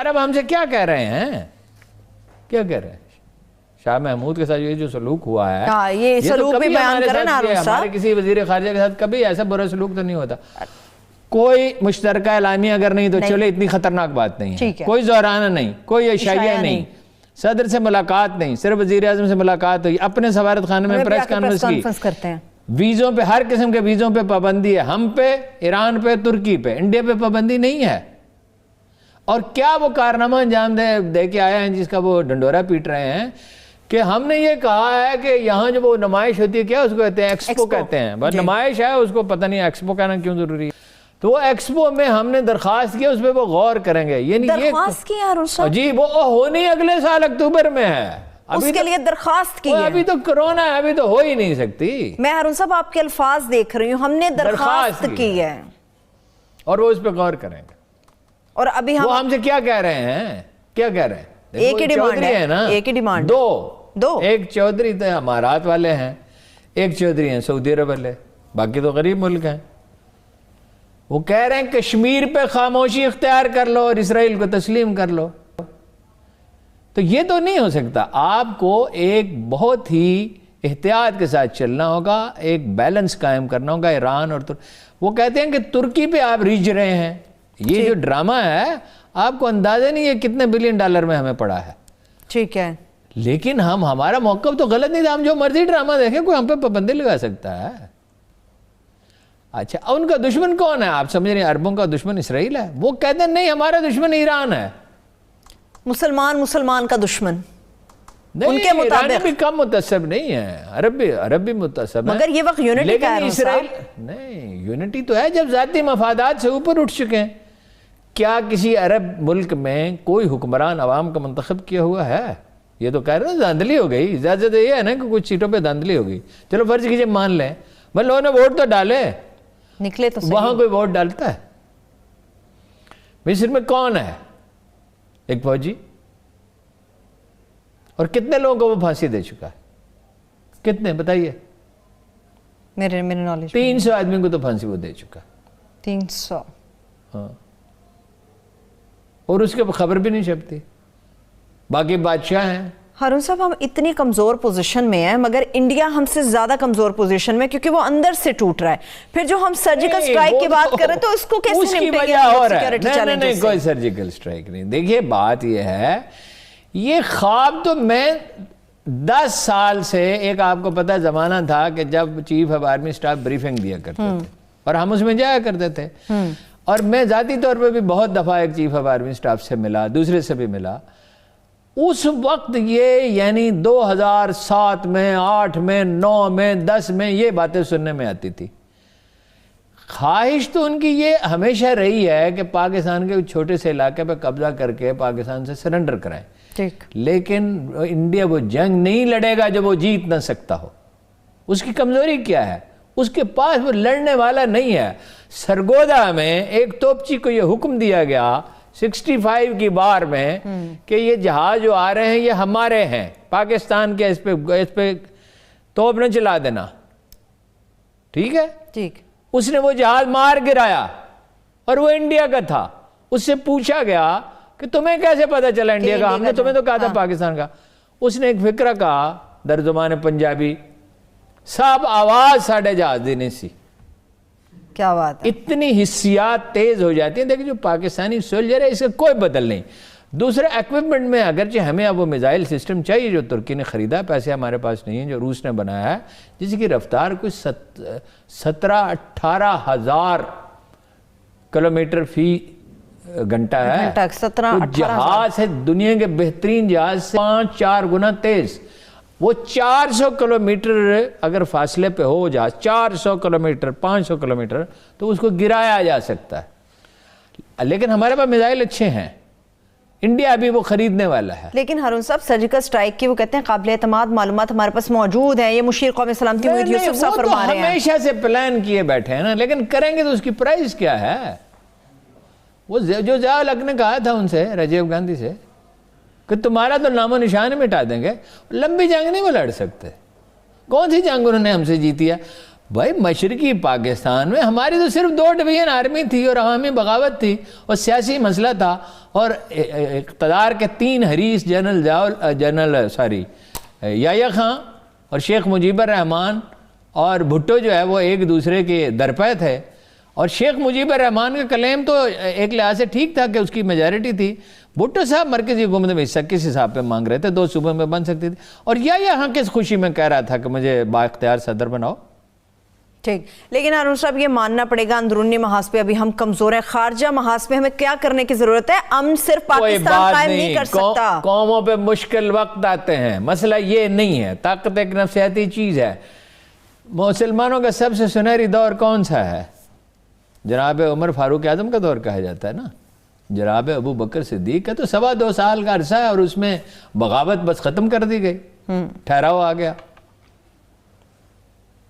عرب ہم سے کیا کہہ رہے ہیں؟ کیا کہہ رہے ہیں؟ شاہ محمود کے ساتھ یہ جو سلوک ہوا ہے، یہ سلوک بھی بیان کریں نا ہارون صاحب. ہمارے کسی وزیر خارجہ کے ساتھ کبھی ایسا برا سلوک تو نہیں ہوتا. کوئی مشترکہ اعلامیہ اگر نہیں تو چلے، اتنی خطرناک بات نہیں ہے. کوئی زہرانہ نہیں، کوئی اشاریہ نہیں، صدر سے ملاقات نہیں، صرف وزیر اعظم سے ملاقات ہوئی، اپنے سفارت خانے میں پریس کانفرنس کرتے ہیں. ویزوں پہ، ہر قسم کے ویزوں پہ پابندی ہے، ہم پہ، ایران پہ، ترکی پہ، انڈیا پہ پابندی نہیں ہے. اور کیا وہ کارنامہ انجام دے کے آئے ہیں جس کا وہ ڈنڈورا پیٹ رہے ہیں کہ ہم نے یہ کہا ہے کہ یہاں جو وہ نمائش ہوتی ہے، کیا اس کو کہتے ہیں؟ ایکسپو کہتے ہیں. بس نمائش ہے، اس کو پتہ نہیں ایکسپو کہنا کیوں ضروری ہے. تو وہ ایکسپو میں ہم نے درخواست کیا، اس پہ وہ غور کریں گے. یہ درخواست کی ہارون صاحب؟ جی، وہ ہونی اگلے سال اکتوبر میں ہے. اس کے لیے درخواست کی ہے. ابھی تو کرونا ہے، ابھی تو ہو ہی نہیں سکتی. میں ہارون صاحب آپ کے الفاظ دیکھ رہی ہوں، ہم نے درخواست کی ہے اور وہ اس پہ غور کریں گے. اور ابھی ہم سے کیا کہہ رہے ہیں؟ کیا کہہ رہے ہیں؟ ایک ہی ڈیمانڈ ہے نا، ایک ہی ڈیمانڈ. دو. ایک چودھری تو امارات والے ہیں، ایک چودھری ہیں سعودی عرب والے، باقی تو غریب ملک ہیں. وہ کہہ رہے ہیں کشمیر پہ خاموشی اختیار کر لو اور اسرائیل کو تسلیم کر لو. تو یہ تو نہیں ہو سکتا. آپ کو ایک بہت ہی احتیاط کے ساتھ چلنا ہوگا، ایک بیلنس قائم کرنا ہوگا. ایران اور وہ کہتے ہیں کہ ترکی پہ آپ ریجھ رہے ہیں. یہ جو ڈرامہ ہے، آپ کو اندازہ نہیں ہے کتنے بلین ڈالر میں ہمیں پڑا ہے. ٹھیک ہے، لیکن ہمارا موقف تو غلط نہیں تھا. ہم جو مرضی ڈرامہ دیکھیں، کوئی ہم پہ پابندی لگا سکتا ہے. اچھا، ان کا دشمن کون ہے؟ آپ سمجھ رہے ہیں عربوں کا دشمن اسرائیل ہے. وہ کہتے ہیں نہیں، ہمارا دشمن ایران ہے. مسلمان کا دشمن ان کے مطابق ایران بھی کم متعصب نہیں ہے، عرب بھی متعصب ہے. مگر یہ وقت یونٹی کا ہے اسرائیل نہیں. یونٹی تو ہے جب ذاتی مفادات سے اوپر اٹھ چکے ہیں. کیا کسی عرب ملک میں کوئی حکمران عوام کا منتخب کیا ہوا ہے؟ یہ تو کہہ رہے ہیں دھاندلی ہو گئی. زیادہ یہ ہے نا کہ کچھ سیٹوں پہ دھاندلی ہو گئی. چلو فرض کیجئے مان لیں، بس لوگوں نے ووٹ تو ڈالے، نکلے تو وہاں کوئی ووٹ ڈالتا ہے؟ مصر میں کون ہے؟ ایک فوجی. اور کتنے لوگوں کو وہ پھانسی دے چکا ہے؟ کتنے بتائیے؟ میرے نالج 300 آدمی کو تو پھانسی وہ دے چکا. 300. ہاں. اور اس کے خبر بھی نہیں چھپتی. باقی بادشاہ ہیں. ہارون صاحب، ہم اتنی کمزور پوزیشن میں ہیں، مگر انڈیا ہم سے زیادہ کمزور پوزیشن میں، کیونکہ وہ اندر سے ٹوٹ رہا ہے. پھر جو ہم سرجیکل سٹرائک کی بات کر رہے ہیں تو اس کو کیسے نمٹیں گے؟ نہیں، کوئی سرجیکل سٹرائک نہیں. دیکھیے بات یہ ہے، یہ خواب تو میں 10 سال سے، ایک آپ کو پتہ زمانہ تھا کہ جب chief of army staff briefing دیا کرتے تھے اور ہم اس میں جایا کرتے تھے. اور میں ذاتی طور پہ بھی بہت دفعہ ایک چیف آف آرمی سٹاف سے ملا، دوسرے سے بھی ملا. اس وقت یہ یعنی 2007 میں، 8 میں، 9 میں، 10 میں یہ باتیں سننے میں آتی تھی. خواہش تو ان کی یہ ہمیشہ رہی ہے کہ پاکستان کے چھوٹے سے علاقے پہ قبضہ کر کے پاکستان سے سرنڈر کرائیں. لیکن انڈیا وہ جنگ نہیں لڑے گا جب وہ جیت نہ سکتا ہو. اس کی کمزوری کیا ہے؟ اس کے پاس وہ لڑنے والا نہیں ہے. سرگودا میں ایک توپچی کو یہ حکم دیا گیا 65 کی بار میں کہ یہ جہاز جو آ رہے ہیں یہ ہمارے ہیں، پاکستان کے، اس پہ توپ نہ چلا دینا. ٹھیک ہے؟ ٹھیک. اس نے وہ جہاز مار گرایا اور وہ انڈیا کا تھا. اس سے پوچھا گیا کہ تمہیں کیسے پتا چلا انڈیا کا؟ ہم نے تمہیں تو کہا تھا پاکستان کا. اس نے ایک فقرہ کہا در زبان پنجابی، صاحب آواز ساڑھے جہاز دینے سی. کیا بات ہے. اتنی حسیات تیز ہو جاتی ہیں. دیکھیں جو پاکستانی سولجر ہے اس کا کوئی بدل نہیں. دوسرے ایکوپمنٹ میں اگرچہ ہمیں اب وہ میزائل سسٹم چاہیے جو ترکی نے خریدا، پیسے ہمارے پاس نہیں ہیں، جو روس نے بنایا ہے، جس کی رفتار کوئی 17-18 ہزار کلومیٹر فی گھنٹہ ہے. جہاز ہے دنیا کے بہترین جہاز سے 5-4 گنا تیز. وہ 400 کلومیٹر اگر فاصلے پہ ہو جہاز، 400 کلومیٹر، 500 کلومیٹر، تو اس کو گرایا جا سکتا ہے. لیکن ہمارے پاس میزائل اچھے ہیں. انڈیا ابھی وہ خریدنے والا ہے. لیکن ہارون صاحب سرجیکل سٹرائک کی وہ کہتے ہیں قابل اعتماد معلومات ہمارے پاس موجود ہیں. یہ مشیر قوم سلامتی محمد یوسف صاحب فرما رہے ہیں. وہ ہمیشہ سے پلان کیے بیٹھے ہیں نا، لیکن کریں گے تو اس کی پرائز کیا ہے؟ وہ جو ضیاء الحق نے کہا تھا ان سے، راجیو گاندھی سے، کہ تمہارا تو نام و نشان مٹا دیں گے. لمبی جنگ نہیں وہ لڑ سکتے. کون سی جنگ انہوں نے ہم سے جیتی ہے؟ بھائی مشرقی پاکستان میں ہماری تو صرف 2 ڈویژن آرمی تھی اور عوامی بغاوت تھی اور سیاسی مسئلہ تھا، اور اقتدار کے 3 حریص یحییٰ خان اور شیخ مجیب الرحمان اور بھٹو جو ہے وہ ایک دوسرے کے درپے تھے. اور شیخ مجیب الرحمان کا کلیم تو ایک لحاظ سے ٹھیک تھا کہ اس کی میجارٹی تھی. بھٹو صاحب مرکزی حکومت میں حصہ کس حساب پہ مانگ رہے تھے؟ 2 صوبوں میں بن سکتی تھی. اور یہاں کس خوشی میں کہہ رہا تھا کہ مجھے بااختیار صدر بناؤ. ٹھیک، لیکن ہارون صاحب یہ ماننا پڑے گا اندرونی محاذ پہ ابھی ہم کمزور ہیں، خارجہ محاذ پہ ہمیں کیا کرنے کی ضرورت ہے؟ امن صرف پاکستان قائم نہیں کر سکتا. قوموں پہ مشکل وقت آتے ہیں، مسئلہ یہ نہیں ہے. طاقت ایک نفسیاتی چیز ہے. مسلمانوں کا سب سے سنہری دور کون سا ہے؟ جناب عمر فاروق اعظم کا دور کہا جاتا ہے نا. جناب ابو بکر صدیق کا تو 2.25 سال کا عرصہ ہے اور اس میں بغاوت بس ختم کر دی گئی، ٹھہراؤ آ گیا.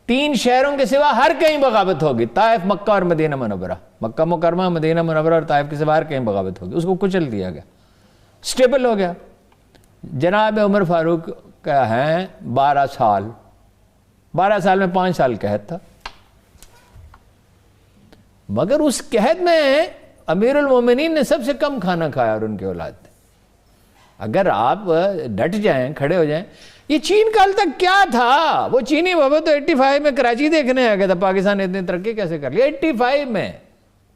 3 شہروں کے سوا ہر کہیں بغاوت ہوگی، طائف، مکہ اور مدینہ منورہ. مکہ مکرمہ، مدینہ منورہ اور طائف کے سوا ہر کہیں بغاوت ہوگی. اس کو کچل دیا گیا، سٹیبل ہو گیا. جناب عمر فاروق کا ہے 12 سال، 12 سال میں 5 سال قحط تھا. مگر اس قحط میں امیر المومنین نے سب سے کم کھانا کھایا اور ان کے اولاد نے. اگر آپ ڈٹ جائیں، کھڑے ہو جائیں. یہ چین کال تک کیا تھا؟ وہ چینی بابا تو 85 میں کراچی دیکھنے آ گیا تھا پاکستان اتنی ترقی کیسے کر لی 85 میں،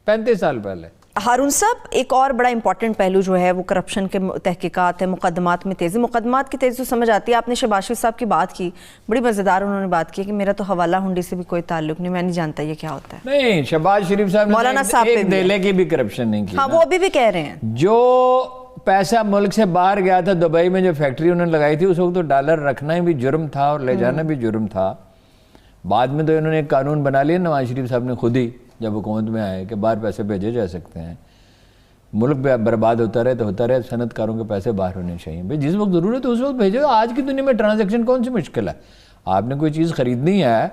35 سال پہلے. ہارون صاحب ایک اور بڑا امپورٹنٹ پہلو جو ہے وہ کرپشن کے تحقیقات ہے، مقدمات میں تیزی. مقدمات کی تیزی تو سمجھ آتی ہے. آپ نے شہباز شریف صاحب کی بات کی، بڑی مزیدار انہوں نے بات کی کہ میرا تو حوالہ ہنڈی سے بھی کوئی تعلق نہیں، میں نہیں جانتا یہ کیا ہوتا ہے. نہیں، شہباز شریف صاحب مولانا صاحب نے ایک دہلے کی بھی کرپشن نہیں کی. ہاں وہ ابھی بھی کہہ رہے ہیں. جو پیسہ ملک سے باہر گیا تھا، دبئی میں جو فیکٹری انہوں نے لگائی تھی، اس وقت تو ڈالر رکھنا بھی جرم تھا اور لے جانا بھی جرم تھا. بعد میں تو انہوں نے ایک قانون بنا لیا نواز شریف صاحب نے خود ہی، جب حکومت میں آئے، کہ باہر پیسے بھیجے جا سکتے ہیں. ملک برباد ہوتا رہے تو ہوتا رہے، صنعت کاروں کے پیسے باہر ہونے چاہیے. بھائی جس وقت ضرورت ہے اس وقت بھیجو. آج کی دنیا میں ٹرانزیکشن کون سی مشکل ہے؟ آپ نے کوئی چیز خریدنی ہے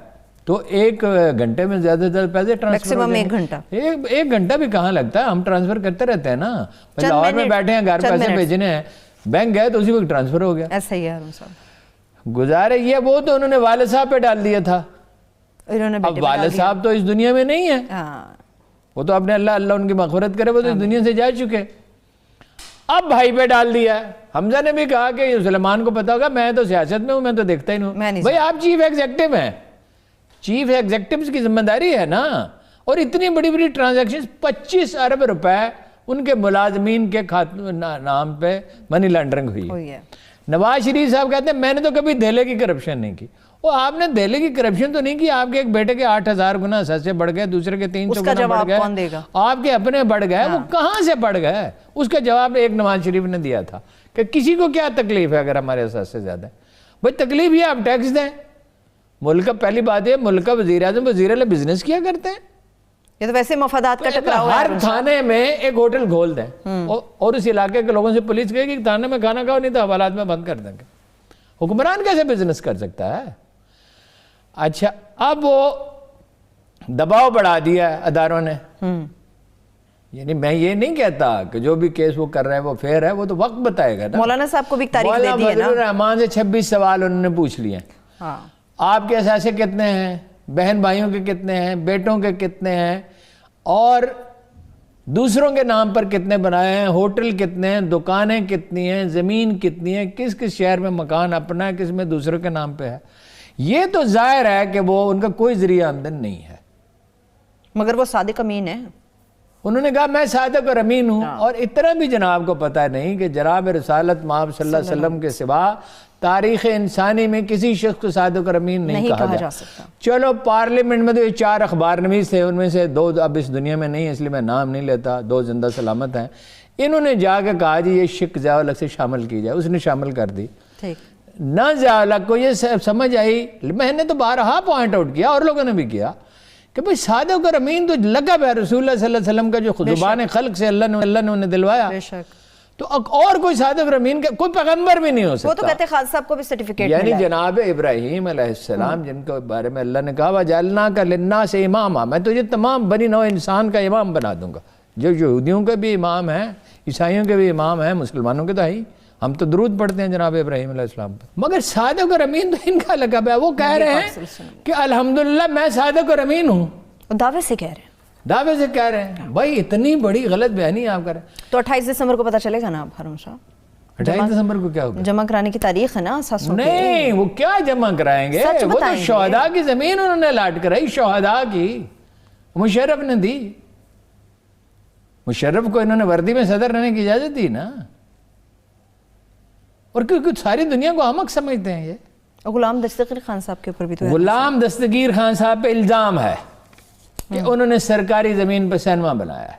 تو 1 گھنٹے میں زیادہ سے زیادہ پیسے ٹرانسفر. میکسیمم 1 گھنٹہ. 1 گھنٹہ بھی کہاں لگتا ہے، ہم ٹرانسفر کرتے رہتے ہیں نا. لاہور میں بیٹھے ہیں، گھر پیسے بھیجنے ہیں، بینک گئے تو اسی وقت ٹرانسفر ہو گیا. ایسا ہی ہے ہارون صاحب. گزارے یہ وہ تو انہوں نے والد صاحب پہ ڈال دیا تھا. اب والد صاحب تو اس دنیا میں نہیں ہے، وہ تو اپنے اللہ ان کی مغفرت کرے، وہ تو اس دنیا سے جا چکے. اب بھائی پہ ڈال دیا ہے. حمزہ نے بھی کہا کہ سلیمان کو پتا ہوگا میں تو سیاست میں ہوں، میں تو دیکھتا ہی نہیں. بھائی آپ چیف ایگزیکٹو ہیں، چیف ایگزیکٹو کی ذمہ داری ہے نا. اور اتنی بڑی بڑی ٹرانزیکشن 25 ارب روپے ان کے ملازمین کے نام پہ منی لانڈرنگ ہوئی ہے. نواز شریف صاحب کہتے ہیں میں نے تو کبھی دہلے کی کرپشن نہیں کی. وہ آپ نے دہلے کی کرپشن تو نہیں کی، آپ کے ایک بیٹے کے 8000 گنا سستے بڑھ گئے، دوسرے کے 300 گنا بڑھ گئے، آپ کے اپنے بڑھ گئے. وہ کہاں سے بڑھ گئے؟ اس کا جواب ایک نواز شریف نے دیا تھا کہ کسی کو کیا تکلیف ہے اگر ہمارے سستے زیادہ ہے. بھائی تکلیف یہ آپ ٹیکس دیں. ملک کا پہلی بات ہے، ملک کا وزیر اعظم وزیر اعلیٰ بزنس کیا کرتے ہیں. یہ تو ویسے مفادات کا ٹکراؤ ہے. ہر تھانے میں ایک ہوٹل کھول دیں اور اس علاقے کے لوگوں سے پولیس کہے کہ تھانے میں کھانا کھاؤ، نہیں تو حوالات میں بند کر دیں گے. حکمران کیسے بزنس کر سکتا ہے؟ اچھا، اب وہ دباؤ بڑھا دیا ہے اداروں نے. یعنی میں یہ نہیں کہتا کہ جو بھی کیس وہ کر رہے ہیں وہ فیئر ہے، وہ تو وقت بتائے گا نا. مولانا صاحب کو بھی تاریخ دے دی ہے نا. مولانا فضل الرحمان سے 26 سوال انہوں نے پوچھ لیے. آپ کے اثاثے کتنے ہیں، بہن بھائیوں کے کتنے ہیں، بیٹوں کے کتنے ہیں، اور دوسروں کے نام پر کتنے بنائے ہیں، ہوٹل کتنے ہیں، دکانیں کتنی ہیں، زمین کتنی ہے، کس کس شہر میں مکان اپنا ہے، کس میں دوسروں کے نام پہ ہے. یہ تو ظاہر ہے کہ وہ ان کا کوئی ذریعہ آمدن نہیں ہے. مگر وہ صادق امین ہے. انہوں نے کہا میں صادق اور امین ہوں. اور اتنا بھی جناب کو پتہ نہیں کہ جناب رسالت مآب صلی اللہ علیہ وسلم کے سوا تاریخ انسانی میں کسی شخص کو صادق اور امین نہیں کہا جا سکتا. چلو پارلیمنٹ میں تو یہ 4 اخبار نویس تھے، ان میں سے 2 اب اس دنیا میں نہیں، اس لیے میں نام نہیں لیتا، 2 زندہ سلامت ہیں. انہوں نے جا کے کہا جی یہ شک ضیاء الحق سے شامل کی جائے، اس نے شامل کر دی. نہ ضیاء الحق کو یہ سمجھ آئی. میں نے تو بارہا پوائنٹ آؤٹ کیا اور لوگوں نے بھی کیا کہ بھئی صادق اور امین تو لقب ہے رسول اللہ صلی اللہ علیہ وسلم کا، جو زبان خلق سے اللہ نے انہیں دلوایا. تو اور کوئی صادق اور امین کا کوئی پیغمبر بھی نہیں ہو سکتا. وہ تو کہتے ہیں خالد صاحب کو بھی سرٹیفکیٹ یعنی جناب ابراہیم علیہ السلام جن کے بارے میں اللہ نے کہا وَجَعَلْنَاكَ لِلنَّاسِ إِمَامًا، میں تجھے تمام بنی نوع انسان کا امام بنا دوں گا. جو یہودیوں کے بھی امام ہیں، عیسائیوں کے بھی امام ہیں، مسلمانوں کے تو ہے ہی، ہم تو درود پڑھتے ہیں جناب ابراہیم علیہ السلام پر، مگر صادق اور امین تو ان کا لقب ہے. وہ کہہ رہے ہیں کہ الحمدللہ میں صادق اور امین ہوں، دعوے سے کہہ رہے ہیں، دعوے سے کہہ رہے ہیں. بھائی اتنی بڑی غلط بیانی آپ کر رہے ہیں. تو 28 دسمبر کو پتہ چلے گا نا اب ہارون صاحب؟ 28 دسمبر کو کیا ہوگا؟ جمع کرانے کی تاریخ ہے نا اساسوں کی. نہیں، وہ کیا جمع کرائیں گے؟ سچ وہ تو بتائیں گے. شہداء کی زمین انہوں نے الاٹ کرائی، شہداء کی، مشرف نے دی. مشرف کو انہوں نے وردی میں صدر رہنے کی اجازت دی نا. اور کیونکہ ساری دنیا کو احمق سمجھتے ہیں. یہ غلام دستگیر خان صاحب کے اوپر بھی تو ہے. غلام دستگیر خان صاحب پہ الزام ہے کہ انہوں نے سرکاری زمین پہ سینما بنایا ہے.